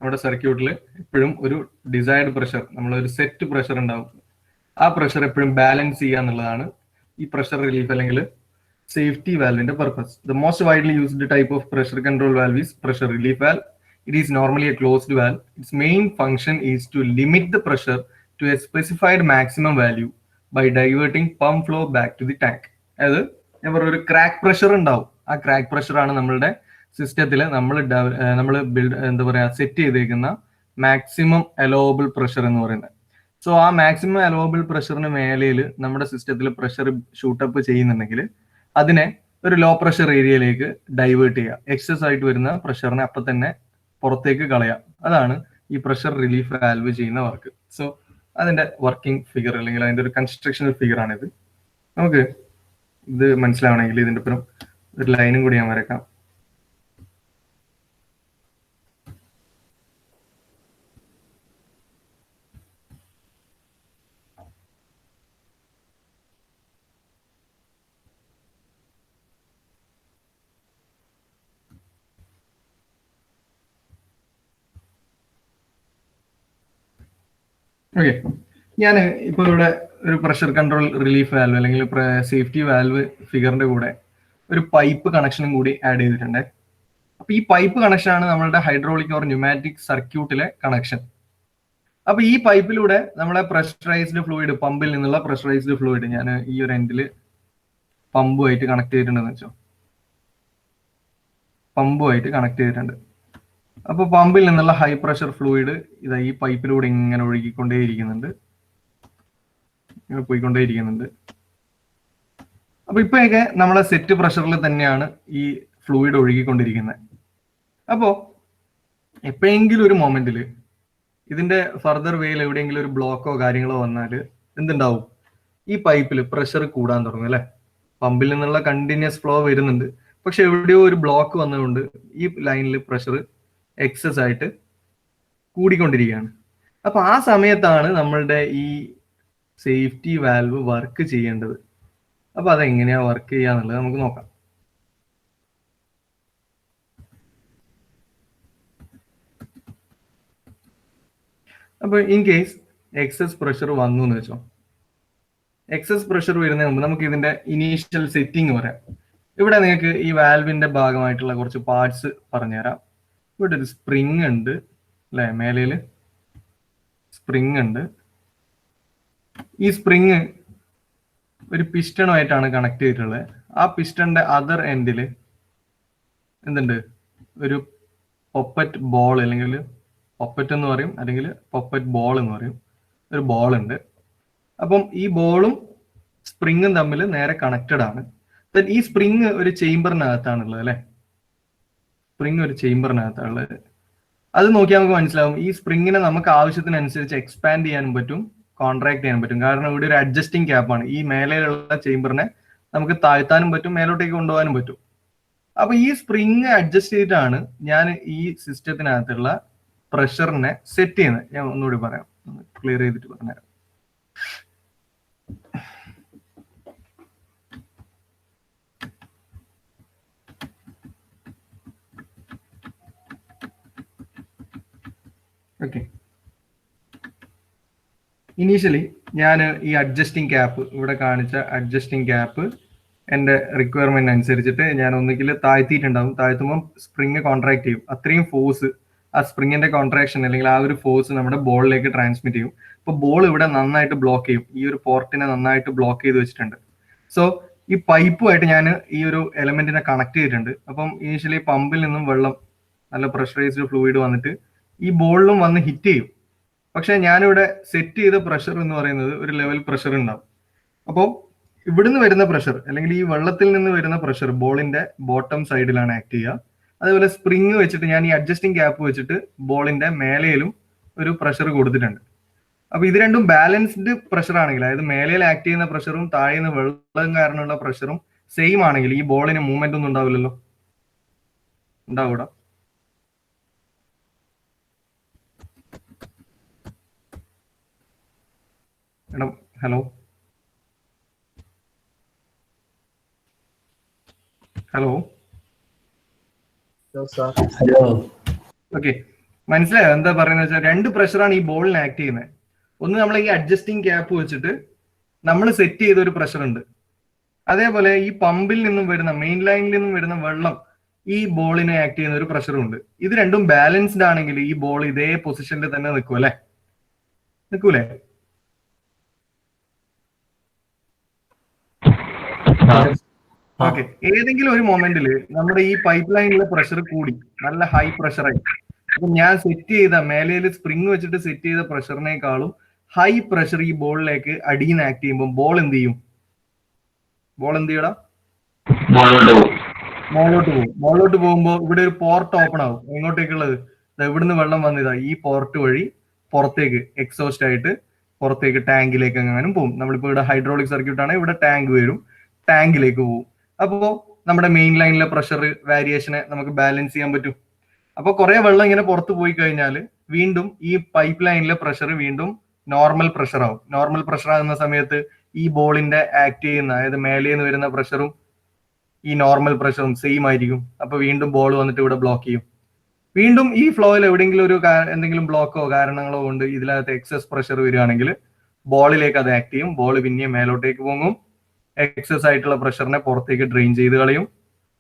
നമ്മുടെ സർക്യൂട്ടിൽ എപ്പോഴും ഒരു ഡിസൈർഡ് പ്രഷർ, നമ്മളൊരു സെറ്റ് പ്രഷർ ഉണ്ടാവും. ആ പ്രഷർ എപ്പോഴും ബാലൻസ് ചെയ്യുക എന്നുള്ളതാണ് ഈ പ്രഷർ റിലീഫ് അല്ലെങ്കിൽ സേഫ്റ്റി വാൽവിന്റെ purpose. The most widely used type of pressure control valve is pressure relief valve. It is normally a closed valve. Its main function is to limit the pressure to a specified maximum value by diverting pump flow back to the tank. അതായത് ഞാൻ പറഞ്ഞ ഒരു crack pressure ഉണ്ടാവും. ആ crack pressure ആണ് നമ്മളുടെ സിസ്റ്റത്തിൽ നമ്മൾ എന്താ പറയാ സെറ്റ് ചെയ്തേക്കുന്ന മാക്സിമം അലോവബിൾ പ്രഷർ എന്ന് പറയുന്നത്. സോ ആ മാക്സിമം അലോവബിൾ പ്രഷറിന് മേലയിൽ നമ്മുടെ സിസ്റ്റത്തിൽ പ്രഷർ ഷൂട്ടപ്പ് ചെയ്യുന്നുണ്ടെങ്കിൽ അതിനെ ഒരു ലോ പ്രഷർ ഏരിയയിലേക്ക് ഡൈവേർട്ട് ചെയ്യുക. എക്സസ് ആയിട്ട് വരുന്ന പ്രഷറിനെ അപ്പം തന്നെ പുറത്തേക്ക് കളയാം. അതാണ് ഈ പ്രഷർ റിലീഫ് വാൽവ് ചെയ്യുന്ന വർക്ക്. സോ അതിന്റെ വർക്കിംഗ് ഫിഗർ അല്ലെങ്കിൽ അതിന്റെ ഒരു കൺസ്ട്രക്ഷണൽ ഫിഗർ ആണിത്. നമുക്ക് ഇത് മനസ്സിലാവണമെങ്കിൽ ഇതിന്റെ ഒപ്പം ഒരു ലൈനും കൂടി ഞാൻ വരക്കാം. ഓക്കെ, ഞാൻ ഇപ്പൊ ഇവിടെ ഒരു പ്രഷർ കൺട്രോൾ റിലീഫ് വാൽവ് അല്ലെങ്കിൽ സേഫ്റ്റി വാൽവ് ഫിഗറിന്റെ കൂടെ ഒരു പൈപ്പ് കണക്ഷനും കൂടി ആഡ് ചെയ്തിട്ടുണ്ട്. അപ്പൊ ഈ പൈപ്പ് കണക്ഷൻ ആണ് നമ്മളുടെ ഹൈഡ്രോളിക് ഓർ ന്യൂമാറ്റിക് സർക്യൂട്ടിലെ കണക്ഷൻ. അപ്പൊ ഈ പൈപ്പിലൂടെ നമ്മളെ പ്രഷറൈസ്ഡ് ഫ്ലൂയിഡ്, പമ്പിൽ നിന്നുള്ള പ്രഷറൈസ്ഡ് ഫ്ലൂയിഡ് ഞാൻ ഈ ഒരു എൻഡിൽ പമ്പുമായിട്ട് കണക്ട് ചെയ്തിട്ടുണ്ടെന്ന് വെച്ചോ, പമ്പുമായിട്ട് കണക്ട് ചെയ്തിട്ടുണ്ട്. അപ്പൊ പമ്പിൽ നിന്നുള്ള ഹൈ പ്രഷർ ഫ്ലൂയിഡ് ഇതാ ഈ പൈപ്പിലൂടെ ഇങ്ങനെ പോയിക്കൊണ്ടേയിരിക്കുന്നുണ്ട്. അപ്പൊ ഇപ്പൊക്കെ നമ്മളെ സെറ്റ് പ്രഷറിൽ തന്നെയാണ് ഈ ഫ്ലൂയിഡ് ഒഴുകിക്കൊണ്ടിരിക്കുന്നത്. അപ്പോ എപ്പോഴെങ്കിലും ഒരു മൊമെന്റിൽ ഇതിന്റെ ഫർദർ വേയിൽ എവിടെയെങ്കിലും ഒരു ബ്ലോക്കോ കാര്യങ്ങളോ വന്നാൽ എന്തുണ്ടാവും, ഈ പൈപ്പിൽ പ്രഷർ കൂടാൻ തുടങ്ങും അല്ലെ. പമ്പിൽ നിന്നുള്ള കണ്ടിന്യൂസ് ഫ്ലോ വരുന്നുണ്ട്, പക്ഷെ എവിടെയോ ഒരു ബ്ലോക്ക് വന്നതുകൊണ്ട് ഈ ലൈനിൽ പ്രഷർ എക്സസ് ആയിട്ട് കൂടിക്കൊണ്ടിരിക്കുകയാണ്. അപ്പൊ ആ സമയത്താണ് നമ്മളുടെ ഈ സേഫ്റ്റി വാൽവ് വർക്ക് ചെയ്യേണ്ടത്. അപ്പൊ അതെങ്ങനെയാ വർക്ക് ചെയ്യാന്നുള്ളത് നമുക്ക് നോക്കാം. അപ്പൊ ഇൻ കേസ് എക്സസ് പ്രഷർ വന്നു എന്ന് വെച്ചോ, എക്സസ് പ്രഷർ വരുന്നതിന് മുമ്പ് നമുക്ക് ഇതിന്റെ ഇനീഷ്യൽ സെറ്റിംഗ് പറയാം. ഇവിടെ നിങ്ങൾക്ക് ഈ വാൽവിന്റെ ഭാഗമായിട്ടുള്ള കുറച്ച് പാർട്സ് പറഞ്ഞുതരാം. ഇവിടെ ഒരു സ്പ്രിങ് ഉണ്ട് അല്ലെ, മേലയില് സ്പ്രിങ് ഉണ്ട്. ഈ സ്പ്രിങ് ഒരു പിസ്റ്റണുമായിട്ടാണ് കണക്ട് ചെയ്തിട്ടുള്ളത്. ആ പിസ്റ്റണിന്റെ അതർ എൻഡിൽ എന്തുണ്ട്, ഒരു പൊപ്പറ്റ് ബോൾ, അല്ലെങ്കിൽ പൊപ്പറ്റ് എന്ന് പറയും, അല്ലെങ്കിൽ പൊപ്പറ്റ് ബോൾ എന്ന് പറയും, ഒരു ബോൾ ഉണ്ട്. അപ്പം ഈ ബോളും സ്പ്രിങ്ങും തമ്മിൽ നേരെ കണക്റ്റഡ് ആണ്. ഈ സ്പ്രിങ് ഒരു ചേംബറിനകത്താണുള്ളത് അല്ലെ, സ്പ്രിങ് ഒരു ചേംബറിനകത്താണുള്ളത്. അത് നോക്കിയാൽ നമുക്ക് മനസ്സിലാവും ഈ സ്പ്രിങ്ങിനെ നമുക്ക് ആവശ്യത്തിനനുസരിച്ച് എക്സ്പാൻഡ് ചെയ്യാനും പറ്റും, കോൺട്രാക്ട് ചെയ്യാനും പറ്റും. കാരണം ഇവിടെ ഒരു അഡ്ജസ്റ്റിംഗ് ക്യാപ്പാണ്. ഈ മേലെയുള്ള ചേംബറിനെ നമുക്ക് താഴ്ത്താനും പറ്റും, മേലോട്ടേക്ക് കൊണ്ടുപോകാനും പറ്റും. അപ്പൊ ഈ സ്പ്രിങ് അഡ്ജസ്റ്റ് ചെയ്തിട്ടാണ് ഞാൻ ഈ സിസ്റ്റത്തിനകത്തുള്ള പ്രഷറിനെ സെറ്റ് ചെയ്യുന്നത്. ഞാൻ ഒന്നുകൂടി പറയാം, ക്ലിയർ ചെയ്തിട്ട് പറഞ്ഞുതരാം. ഓക്കെ, ഇനീഷ്യലി ഞാൻ ഈ അഡ്ജസ്റ്റിംഗ് ക്യാപ്പ്, ഇവിടെ കാണിച്ച അഡ്ജസ്റ്റിംഗ് ക്യാപ്പ് എൻ്റെ റിക്വയർമെന്റ് അനുസരിച്ചിട്ട് ഞാൻ ഒന്നുകിൽ താഴ്ത്തിയിട്ടുണ്ടാവും. താഴ്ത്തുമ്പോൾ സ്പ്രിങ് കോൺട്രാക്ട് ചെയ്യും. അത്രയും ഫോഴ്സ് ആ സ്പ്രിങ്ങിന്റെ കോൺട്രാക്ഷൻ അല്ലെങ്കിൽ ആ ഒരു ഫോഴ്സ് നമ്മുടെ ബോളിലേക്ക് ട്രാൻസ്മിറ്റ് ചെയ്യും. ഇപ്പൊ ബോൾ ഇവിടെ നന്നായിട്ട് ബ്ലോക്ക് ചെയ്യും, ഈ ഒരു പോർട്ടിനെ നന്നായിട്ട് ബ്ലോക്ക് ചെയ്ത് വെച്ചിട്ടുണ്ട്. സോ ഈ പൈപ്പുമായിട്ട് ഞാൻ ഈ ഒരു എലമെന്റിനെ കണക്ട് ചെയ്തിട്ടുണ്ട്. അപ്പം ഇനീഷ്യലി പമ്പിൽ നിന്നും വെള്ളം, നല്ല പ്രഷറൈസ്ഡ് ഫ്ലൂയിഡ് വന്നിട്ട് ഈ ബോളിലും വന്ന് ഹിറ്റ് ചെയ്യും. പക്ഷെ ഞാനിവിടെ സെറ്റ് ചെയ്ത പ്രഷർ എന്ന് പറയുന്നത് ഒരു ലെവൽ പ്രഷർ ഉണ്ടാവും. അപ്പോൾ ഇവിടുന്ന് വരുന്ന പ്രഷർ, അല്ലെങ്കിൽ ഈ വെള്ളത്തിൽ നിന്ന് വരുന്ന പ്രഷർ ബോളിന്റെ ബോട്ടം സൈഡിലാണ് ആക്ട് ചെയ്യുക. അതേപോലെ സ്പ്രിങ് വെച്ചിട്ട് ഞാൻ ഈ അഡ്ജസ്റ്റിംഗ് ക്യാപ്പ് വെച്ചിട്ട് ബോളിന്റെ മേലയിലും ഒരു പ്രഷർ കൊടുത്തിട്ടുണ്ട്. അപ്പൊ ഇത് രണ്ടും ബാലൻസ്ഡ് പ്രഷർ ആണെങ്കിൽ, അതായത് മേലയിൽ ആക്ട് ചെയ്യുന്ന പ്രഷറും താഴെ നിന്ന് വെള്ളം കാരണമുള്ള പ്രഷറും സെയിം ആണെങ്കിൽ ഈ ബോളിന് മൂവ്മെന്റ് ഒന്നും ഉണ്ടാവില്ലല്ലോ. ഉണ്ടാവൂടാ? Madam hello, hello, hello. Okay, മനസ്സിലായോ എന്താ പറയുന്നത് വെച്ചാൽ? രണ്ട് പ്രഷറാണ് ഈ ബോളിന് ആക്ട് ചെയ്യുന്നത്. ഒന്ന് നമ്മൾ ഈ അഡ്ജസ്റ്റിംഗ് ക്യാപ്പ് വെച്ചിട്ട് നമ്മൾ സെറ്റ് ചെയ്ത ഒരു പ്രഷർ ഉണ്ട്. അതേപോലെ ഈ പമ്പിൽ നിന്നും വരുന്ന, മെയിൻ ലൈനിൽ നിന്നും വരുന്ന വെള്ളം ഈ ബോളിനെ ആക്ട് ചെയ്യുന്ന ഒരു പ്രഷറും ഉണ്ട്. ഇത് രണ്ടും ബാലൻസ്ഡ് ആണെങ്കിൽ ഈ ബോൾ ഇതേ പൊസിഷനിൽ തന്നെ നിൽക്കും അല്ലെ? നിൽക്കൂലേ? ഓക്കെ, ഏതെങ്കിലും ഒരു മൊമെന്റിൽ നമ്മുടെ ഈ പൈപ്പ് ലൈനിലെ പ്രഷർ കൂടി, നല്ല ഹൈ പ്രഷറായി. അപ്പൊ ഞാൻ സെറ്റ് ചെയ്ത മേലയിൽ സ്പ്രിങ് വെച്ചിട്ട് സെറ്റ് ചെയ്ത പ്രഷറിനേക്കാളും ഹൈ പ്രഷർ ഈ ബോളിലേക്ക് അടിയിൽ നിന്ന് ആക്ട് ചെയ്യുമ്പോൾ ബോൾ എന്ത് ചെയ്യും? ബോൾ എന്ത് ചെയ്യടാ? മോളോട്ട് പോകും. മോളോട്ട് പോകുമ്പോൾ ഇവിടെ ഒരു പോർട്ട് ഓപ്പൺ ആവും. എങ്ങോട്ടേക്കുള്ളത്? ഇവിടുന്ന് വെള്ളം വന്നിതാ ഈ പോർട്ട് വഴി പുറത്തേക്ക് എക്സോസ്റ്റ് ആയിട്ട് പുറത്തേക്ക് ടാങ്കിലേക്ക് എങ്ങാനും പോകും. നമ്മളിപ്പോ ഇവിടെ ഹൈഡ്രോളിക് സർക്യൂട്ട് ആണ്, ഇവിടെ ടാങ്ക് വരും, ടാങ്കിലേക്ക് പോകും. അപ്പോ നമ്മുടെ മെയിൻ ലൈനിലെ പ്രഷർ വേരിയേഷനെ നമുക്ക് ബാലൻസ് ചെയ്യാൻ പറ്റും. അപ്പൊ കുറെ വെള്ളം ഇങ്ങനെ പുറത്ത് പോയി കഴിഞ്ഞാൽ വീണ്ടും ഈ പൈപ്പ് ലൈനിലെ പ്രഷർ വീണ്ടും നോർമൽ പ്രഷർ ആവും. നോർമൽ പ്രഷർ ആകുന്ന സമയത്ത് ഈ ബോളിന്റെ ആക്ട് ചെയ്യുന്ന, അതായത് മേലെ നിന്ന് വരുന്ന പ്രഷറും ഈ നോർമൽ പ്രഷറും സെയിം ആയിരിക്കും. അപ്പൊ വീണ്ടും ബോൾ വന്നിട്ട് ഇവിടെ ബ്ലോക്ക് ചെയ്യും. വീണ്ടും ഈ ഫ്ലോയിൽ എവിടെയെങ്കിലും ഒരു എന്തെങ്കിലും ബ്ലോക്കോ കാരണങ്ങളോ കൊണ്ട് ഇതിനകത്ത് എക്സസ് പ്രഷർ വരികയാണെങ്കിൽ ബോളിലേക്ക് അത് ആക്ട് ചെയ്യും. ബോൾ പിന്നെയും മേലോട്ടേക്ക് പോകും, എക്സസ് ആയിട്ടുള്ള പ്രഷറിനെ പുറത്തേക്ക് ഡ്രെയിൻ ചെയ്ത് കളയും.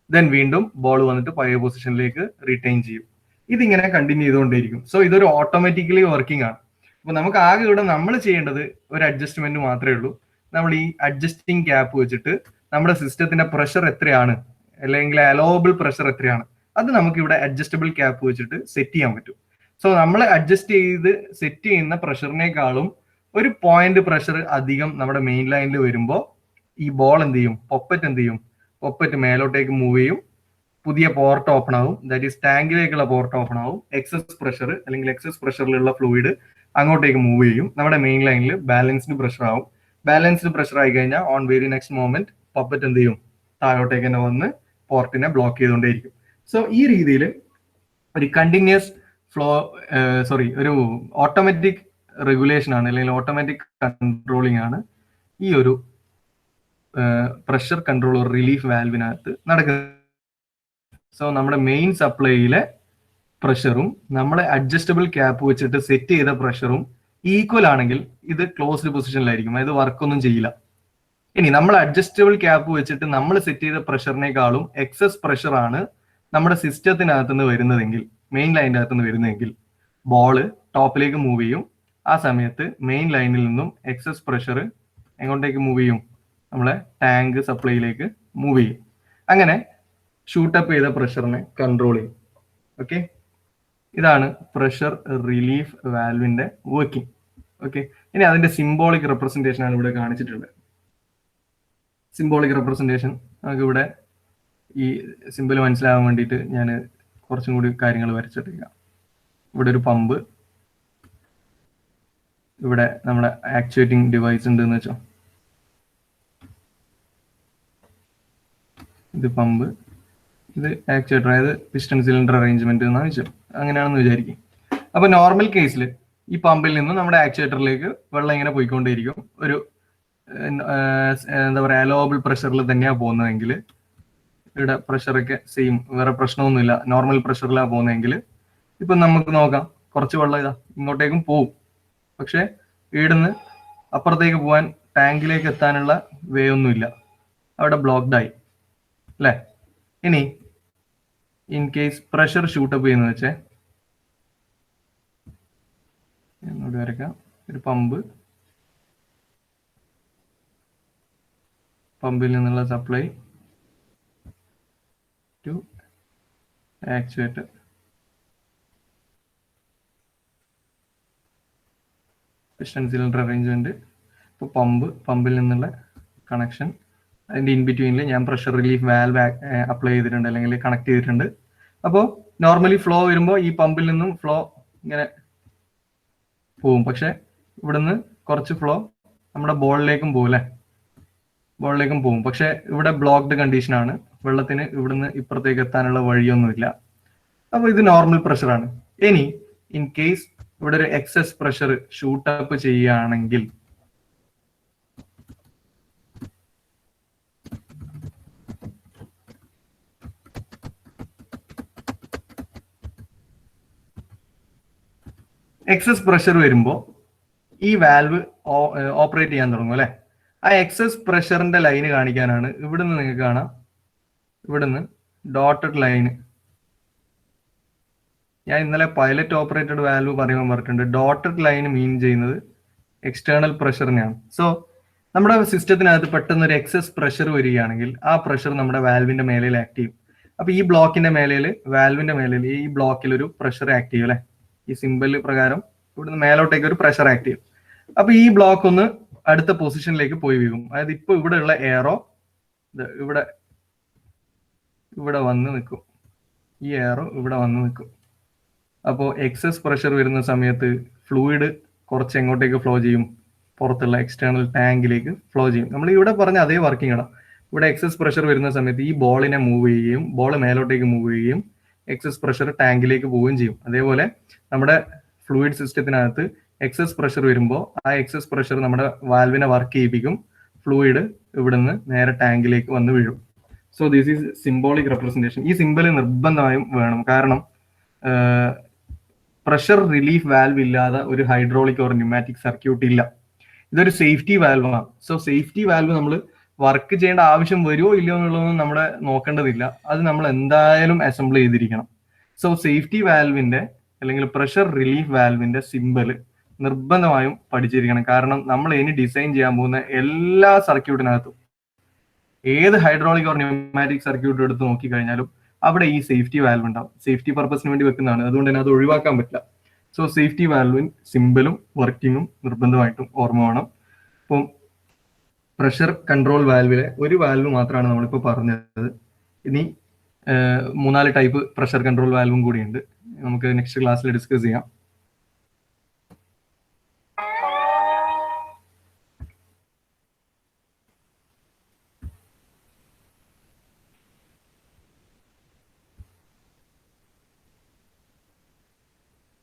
ദെൻ വീണ്ടും ബോൾ വന്നിട്ട് പഴയ പൊസിഷനിലേക്ക് റിട്ടൈൻ ചെയ്യും. ഇതിങ്ങനെ കണ്ടിന്യൂ ചെയ്തുകൊണ്ടേയിരിക്കും. സോ ഇതൊരു ഓട്ടോമാറ്റിക്കലി വർക്കിംഗ് ആണ്. അപ്പൊ നമുക്ക് ആകെ ഇവിടെ നമ്മൾ ചെയ്യേണ്ടത് ഒരു അഡ്ജസ്റ്റ്മെന്റ് മാത്രമേ ഉള്ളൂ. നമ്മൾ ഈ അഡ്ജസ്റ്റിംഗ് ക്യാപ്പ് വെച്ചിട്ട് നമ്മുടെ സിസ്റ്റത്തിന്റെ പ്രഷർ എത്രയാണ്, അല്ലെങ്കിൽ അലോവബിൾ പ്രഷർ എത്രയാണ്, അത് നമുക്ക് ഇവിടെ അഡ്ജസ്റ്റബിൾ ക്യാപ്പ് വെച്ചിട്ട് സെറ്റ് ചെയ്യാൻ പറ്റും. സോ നമ്മൾ അഡ്ജസ്റ്റ് ചെയ്ത് സെറ്റ് ചെയ്യുന്ന പ്രഷറിനേക്കാളും ഒരു പോയിന്റ് പ്രഷർ അധികം നമ്മുടെ മെയിൻ ലൈനിൽ വരുമ്പോൾ ഈ ബോൾ എന്ത് ചെയ്യും? പൊപ്പറ്റ് എന്ത് ചെയ്യും? പൊപ്പറ്റ് മേലോട്ടേക്ക് മൂവ് ചെയ്യും, പുതിയ പോർട്ട് ഓപ്പൺ ആവും, ദാറ്റ് ഈസ് ടാങ്കിലേക്കുള്ള പോർട്ട് ഓപ്പൺ ആവും. എക്സസ് പ്രഷർ അല്ലെങ്കിൽ എക്സസ് പ്രഷറിലുള്ള ഫ്ലൂയിഡ് അങ്ങോട്ടേക്ക് മൂവ് ചെയ്യും. നമ്മുടെ മെയിൻ ലൈനിൽ ബാലൻസ്ഡ് പ്രഷർ ആവും. ബാലൻസ്ഡ് പ്രഷർ ആയി കഴിഞ്ഞാൽ on very next moment poppet എന്ത് ചെയ്യും? താഴോട്ടേക്ക് തന്നെ വന്ന് പോർട്ടിനെ ബ്ലോക്ക് ചെയ്തുകൊണ്ടേയിരിക്കും. സോ ഈ രീതിയിൽ ഒരു കണ്ടിന്യൂസ് ഫ്ലോ, ഒരു ഓട്ടോമാറ്റിക് റെഗുലേഷൻ ആണ്, അല്ലെങ്കിൽ ഓട്ടോമാറ്റിക് കൺട്രോളിംഗ് ആണ് ഈ ഒരു പ്രഷർ കൺട്രോൾ ഒരു റിലീഫ് വാൽവിനകത്ത് നടക്കുന്നത്. സോ നമ്മുടെ മെയിൻ സപ്ലൈയിലെ പ്രഷറും നമ്മുടെ അഡ്ജസ്റ്റബിൾ ക്യാപ്പ് വെച്ചിട്ട് സെറ്റ് ചെയ്ത പ്രഷറും ഈക്വൽ ആണെങ്കിൽ ഇത് ക്ലോസ്ഡ് പൊസിഷനിലായിരിക്കും, അതായത് വർക്കൊന്നും ചെയ്യില്ല. ഇനി നമ്മൾ അഡ്ജസ്റ്റബിൾ ക്യാപ്പ് വെച്ചിട്ട് നമ്മൾ സെറ്റ് ചെയ്ത പ്രഷറിനേക്കാളും എക്സസ് പ്രഷർ ആണ് നമ്മുടെ സിസ്റ്റത്തിനകത്ത് നിന്ന് വരുന്നതെങ്കിൽ, മെയിൻ ലൈനിന്റെ അകത്ത് നിന്ന് വരുന്നതെങ്കിൽ ബോള് ടോപ്പിലേക്ക് മൂവ് ചെയ്യും. ആ സമയത്ത് മെയിൻ ലൈനിൽ നിന്നും എക്സസ് പ്രഷർ എങ്ങോട്ടേക്ക് മൂവ് ചെയ്യും? നമ്മളെ ടാങ്ക് സപ്ലൈയിലേക്ക് മൂവ് ചെയ്യും. അങ്ങനെ ഷൂട്ടപ്പ് ചെയ്ത പ്രഷറിനെ കൺട്രോൾ ചെയ്യും. ഓക്കെ, ഇതാണ് പ്രഷർ റിലീഫ് വാൽവിന്റെ വർക്കിംഗ്. ഓക്കെ, ഇനി അതിന്റെ സിംബോളിക് റെപ്രസെന്റേഷൻ ആണ് ഇവിടെ കാണിച്ചിട്ടുള്ളത്. സിംബോളിക് റെപ്രസെന്റേഷൻ നമുക്ക് ഇവിടെ ഈ സിമ്പിൾ മനസ്സിലാവാൻ വേണ്ടിയിട്ട് ഞാൻ കുറച്ചും കൂടി കാര്യങ്ങൾ വരച്ചിട്ടിരിക്കാം. ഇവിടെ ഒരു പമ്പ്, ഇവിടെ നമ്മുടെ ആക്ച്വേറ്റിംഗ് ഡിവൈസ് ഉണ്ട് എന്ന് വെച്ചോ. ഇത് പമ്പ്, ഇത് ആക്ച്വേറ്റർ, അതായത് പിസ്റ്റൺ സിലിണ്ടർ അറേഞ്ച്മെന്റ് എന്നാണ് വെച്ചോ. അങ്ങനെയാണെന്ന് വിചാരിക്കും. അപ്പൊ നോർമൽ കേസിൽ ഈ പമ്പിൽ നിന്ന് നമ്മുടെ ആക്ച്വേറ്ററിലേക്ക് വെള്ളം ഇങ്ങനെ പോയിക്കൊണ്ടേയിരിക്കും. ഒരു എന്താ പറയുക, അലോവബിൾ പ്രഷറിൽ തന്നെയാണ് പോകുന്നതെങ്കിൽ, ഇവിടെ പ്രഷറൊക്കെ സെയിം, വേറെ പ്രശ്നമൊന്നുമില്ല, നോർമൽ പ്രഷറിലാണ് പോകുന്നതെങ്കിൽ ഇപ്പൊ നമുക്ക് നോക്കാം, കുറച്ച് വെള്ളം ഇതാ ഇങ്ങോട്ടേക്കും പോവും. പക്ഷെ ഇവിടുന്ന് അപ്പുറത്തേക്ക് പോകാൻ ടാങ്കിലേക്ക് എത്താനുള്ള വേ ഒന്നുമില്ല, അവിടെ ബ്ലോക്ക്ഡ് ആയി അല്ലേ. ഇനി ഇൻ കേസ് പ്രഷർ ഷൂട്ടപ്പ് ചെയ്യുന്ന വെച്ചേ, എന്നോട് വരയ്ക്കാം. ഒരു പമ്പിൽ നിന്നുള്ള supply to actuator. Piston cylinder arrangement. ഇപ്പോൾ പമ്പിൽ നിന്നുള്ള കണക്ഷൻ, അതിന്റെ ഇൻ ബിറ്റ്വീനിൽ ഞാൻ പ്രഷർ റിലീഫ് വാൽവ് അപ്ലൈ ചെയ്തിട്ടുണ്ട്, അല്ലെങ്കിൽ കണക്ട് ചെയ്തിട്ടുണ്ട്. അപ്പോൾ നോർമലി ഫ്ലോ വരുമ്പോൾ ഈ പമ്പിൽ നിന്നും ഫ്ലോ ഇങ്ങനെ പോവും. പക്ഷെ ഇവിടുന്ന് കുറച്ച് ഫ്ലോ നമ്മുടെ ബോളിലേക്കും പോകും അല്ലേ, ബോളിലേക്കും പോകും. പക്ഷെ ഇവിടെ ബ്ലോക്ക്ഡ് കണ്ടീഷനാണ്, വെള്ളത്തിന് ഇവിടുന്ന് ഇപ്പുറത്തേക്ക് എത്താനുള്ള വഴിയൊന്നുമില്ല. അപ്പോൾ ഇത് നോർമൽ പ്രഷറാണ്. ഇനി ഇൻ കേസ് ഇവിടെ ഒരു എക്സസ് പ്രഷർ ഷൂട്ടപ്പ് ചെയ്യുകയാണെങ്കിൽ എക്സസ് പ്രഷർ വരുമ്പോൾ ഈ വാൽവ് ഓപ്പറേറ്റ് ചെയ്യാൻ തുടങ്ങും അല്ലെ. ആ എക്സസ് പ്രഷറിന്റെ ലൈന് കാണിക്കാനാണ് ഇവിടുന്ന് നിങ്ങൾക്ക് കാണാം, ഇവിടുന്ന് ഡോട്ടഡ് ലൈന്. ഞാൻ ഇന്നലെ പൈലറ്റ് ഓപ്പറേറ്റഡ് വാൽവ് പറയുമ്പോൾ പറഞ്ഞിട്ടുണ്ട്, ഡോട്ടഡ് ലൈൻ മീൻ ചെയ്യുന്നത് എക്സ്റ്റേണൽ പ്രഷറിനെയാണ്. സോ നമ്മുടെ സിസ്റ്റത്തിനകത്ത് പെട്ടെന്ന് ഒരു എക്സസ് പ്രഷർ വരികയാണെങ്കിൽ ആ പ്രഷർ നമ്മുടെ വാൽവിന്റെ മേലയിൽ ആക്ട് ചെയ്യും. അപ്പൊ ഈ ബ്ലോക്കിന്റെ മേലയിൽ, വാൽവിന്റെ മേലയിൽ ഈ ബ്ലോക്കിൽ ഒരു പ്രഷർ ആക്ട് ചെയ്യും അല്ലെ. ഈ സിമ്പിൾ പ്രകാരം ഇവിടുന്ന് മേലോട്ടേക്ക് ഒരു പ്രഷർ ആക്ട് ചെയ്യും. അപ്പൊ ഈ ബ്ലോക്ക് ഒന്ന് അടുത്ത പൊസിഷനിലേക്ക് പോയി വീഴും. അതായത് ഇപ്പൊ ഇവിടെ ഉള്ള എയറോ ഇവിടെ വന്ന് നിൽക്കും, ഈ എയറോ ഇവിടെ വന്ന് നിൽക്കും. അപ്പോൾ എക്സസ് പ്രഷർ വരുന്ന സമയത്ത് ഫ്ലൂയിഡ് കുറച്ച് എങ്ങോട്ടേക്ക് ഫ്ലോ ചെയ്യും, പുറത്തുള്ള എക്സ്റ്റേണൽ ടാങ്കിലേക്ക് ഫ്ലോ ചെയ്യും. നമ്മൾ ഇവിടെ പറഞ്ഞ അതേ വർക്കിംഗ് ആണ്. ഇവിടെ എക്സസ് പ്രഷർ വരുന്ന സമയത്ത് ഈ ബോളിനെ മൂവ് ചെയ്യുകയും, ബോൾ മേലോട്ടേക്ക് മൂവ് ചെയ്യുകയും, എക്സസ് പ്രഷർ ടാങ്കിലേക്ക് പോവുകയും ചെയ്യും. അതേപോലെ നമ്മുടെ ഫ്ലൂയിഡ് സിസ്റ്റത്തിനകത്ത് എക്സസ് പ്രഷർ വരുമ്പോൾ ആ എക്സസ് പ്രഷർ നമ്മുടെ വാൽവിനെ വർക്ക് ചെയ്യിപ്പിക്കും, ഫ്ലൂയിഡ് ഇവിടുന്ന് നേരെ ടാങ്കിലേക്ക് വന്ന് വീഴും. So this is symbolic representation. ഈ സിംബൽ നിർബന്ധമായും വേണം, കാരണം പ്രഷർ റിലീഫ് വാൽവ് ഇല്ലാതെ ഒരു ഹൈഡ്രോളിക് ഓർ ന്യൂമാറ്റിക് സർക്യൂട്ട് ഇല്ല. ഇതൊരു സേഫ്റ്റി വാൽവാണ്. സോ സേഫ്റ്റി വാൽവ് നമ്മൾ വർക്ക് ചെയ്യേണ്ട ആവശ്യം വരുമോ ഇല്ലയോ എന്നുള്ളതൊന്നും നമ്മുടെ നോക്കേണ്ടതില്ല, അത് നമ്മൾ എന്തായാലും അസംബിൾ ചെയ്തിരിക്കണം. സോ സേഫ്റ്റി വാൽവിന്റെ അല്ലെങ്കിൽ പ്രഷർ റിലീഫ് വാൽവിന്റെ സിംബൽ നിർബന്ധമായും പഠിച്ചിരിക്കണം. കാരണം നമ്മൾ ഇനി ഡിസൈൻ ചെയ്യാൻ പോകുന്ന എല്ലാ സർക്യൂട്ടിനകത്തും, ഏത് ഹൈഡ്രോളിക് ഓർ ന്യൂമാറ്റിക് സർക്യൂട്ട് എടുത്ത് നോക്കിക്കഴിഞ്ഞാലും അവിടെ ഈ സേഫ്റ്റി വാൽവ് ഉണ്ടാവും. സേഫ്റ്റി പർപ്പസിന് വേണ്ടി വെക്കുന്നതാണ്, അതുകൊണ്ട് തന്നെ അത് ഒഴിവാക്കാൻ പറ്റില്ല. സോ സേഫ്റ്റി വാൽവിൻ സിംബലും വർക്കിങ്ങും നിർബന്ധമായിട്ടും ഓർമ്മ വേണം. ഇപ്പം പ്രഷർ കൺട്രോൾ വാൽവിലെ ഒരു വാൽവ് മാത്രമാണ് നമ്മളിപ്പോൾ പറഞ്ഞത്. ഇനി 3-4 ടൈപ്പ് പ്രഷർ കൺട്രോൾ വാൽവും കൂടിയുണ്ട്, നമുക്ക് നെക്സ്റ്റ് ക്ലാസ്സിൽ ഡിസ്കസ് ചെയ്യാം.